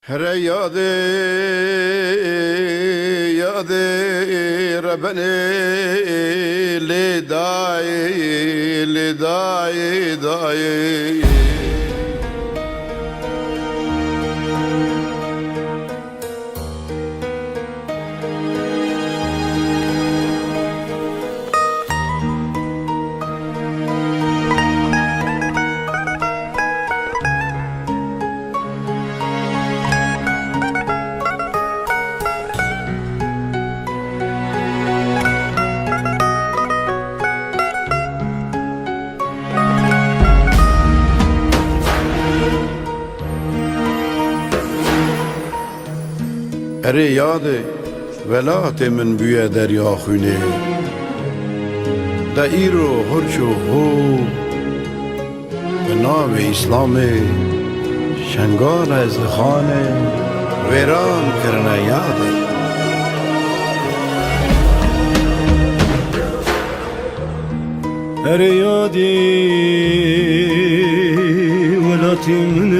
هر یاد ربني لداي هر یاد ولات من بوی دریا خونه دا ایرو هرچو هو به نام اسلام شنگال از خانه ویران کرنه یاده هر یادی ولات من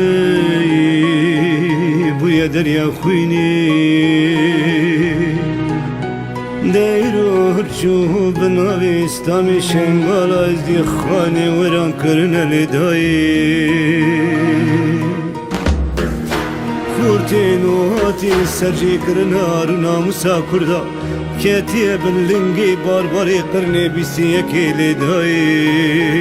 بوی دریا خوینی دیرو هرچو بناوی استامی شنگال از دی خانه وران کرن لدایی خورتین و هاتی سرجی کرن آرونا موسا کردا کتی بلنگی بارباری قرنه بیسی یکی لدایی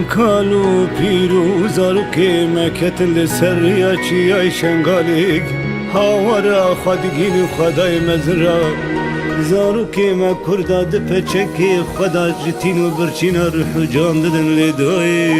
کالو پیرو زارو که مکتل سریا چیای شنگالیگ هاورا خودگین خدای مزرا زارو که ما کردا دپچه که خدا جتین و برچین روح جان ددن لدای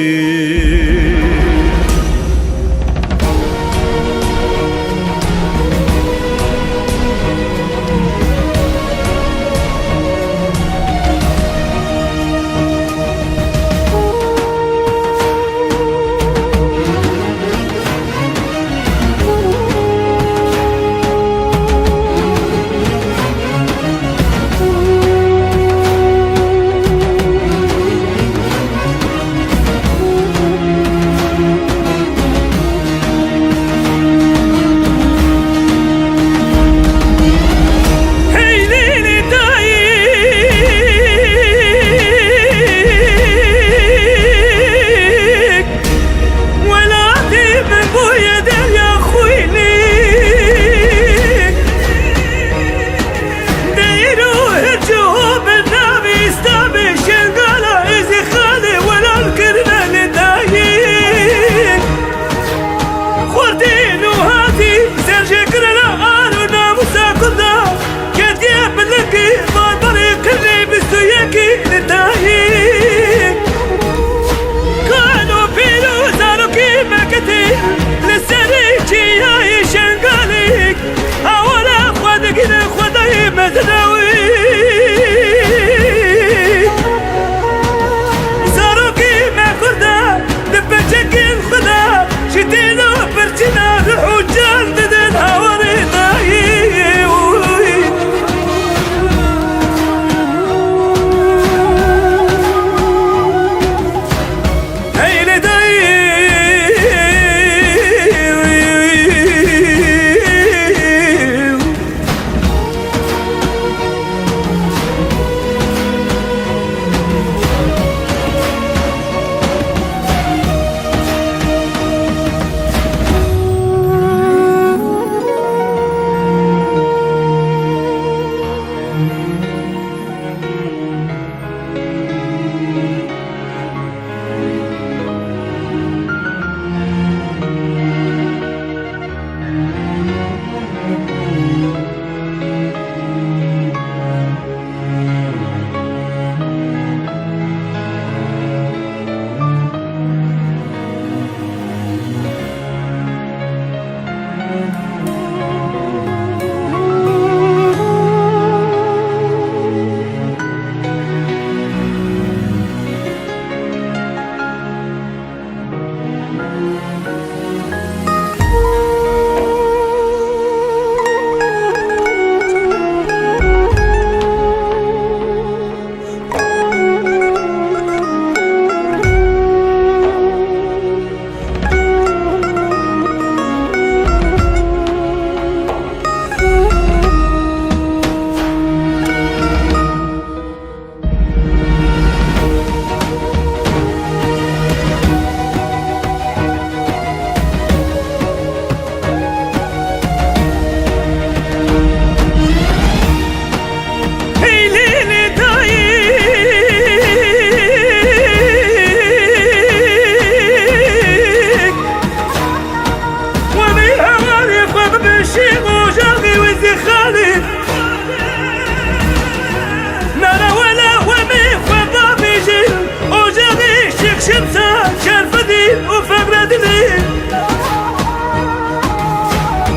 شمسة شرف دين وفقر دين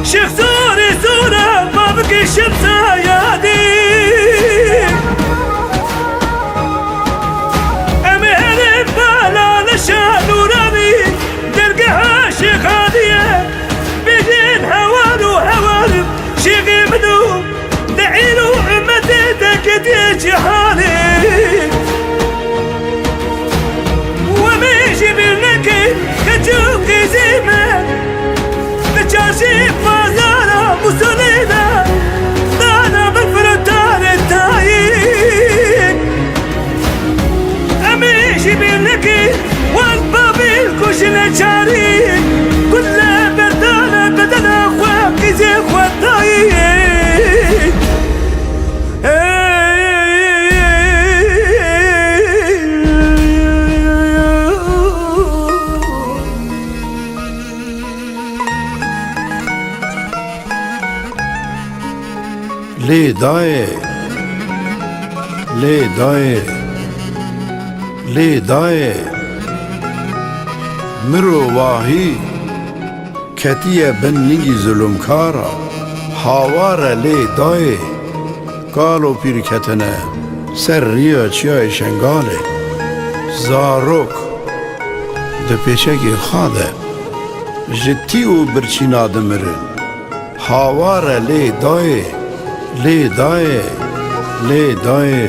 شيخ زوري زورة ما بقي شمسة يا دين أمير بلا لشان وراني تلقاها شيخ هادية بدين هوان وهوان شيخ منو دعيلو أمتي دقت يجي حالي وميشي بالنكي كتشوف زيمة بتشاشي مازالة مسولينا دانا بالفلتان التايين أميشي بالنكي والبابي الكوش الأشارين كل بردانة بدنا أخواك زي أخواتايين لي داي لي داي لي داي مرو واهي كتية بنيجي ظلم كارا هاوار لي داي قالو پیر کتنه سر ریا چیای شنگاله زاروک ده پیشکی خاده جتی و برچینا دمرن هاوار لي داي لي داي لي داي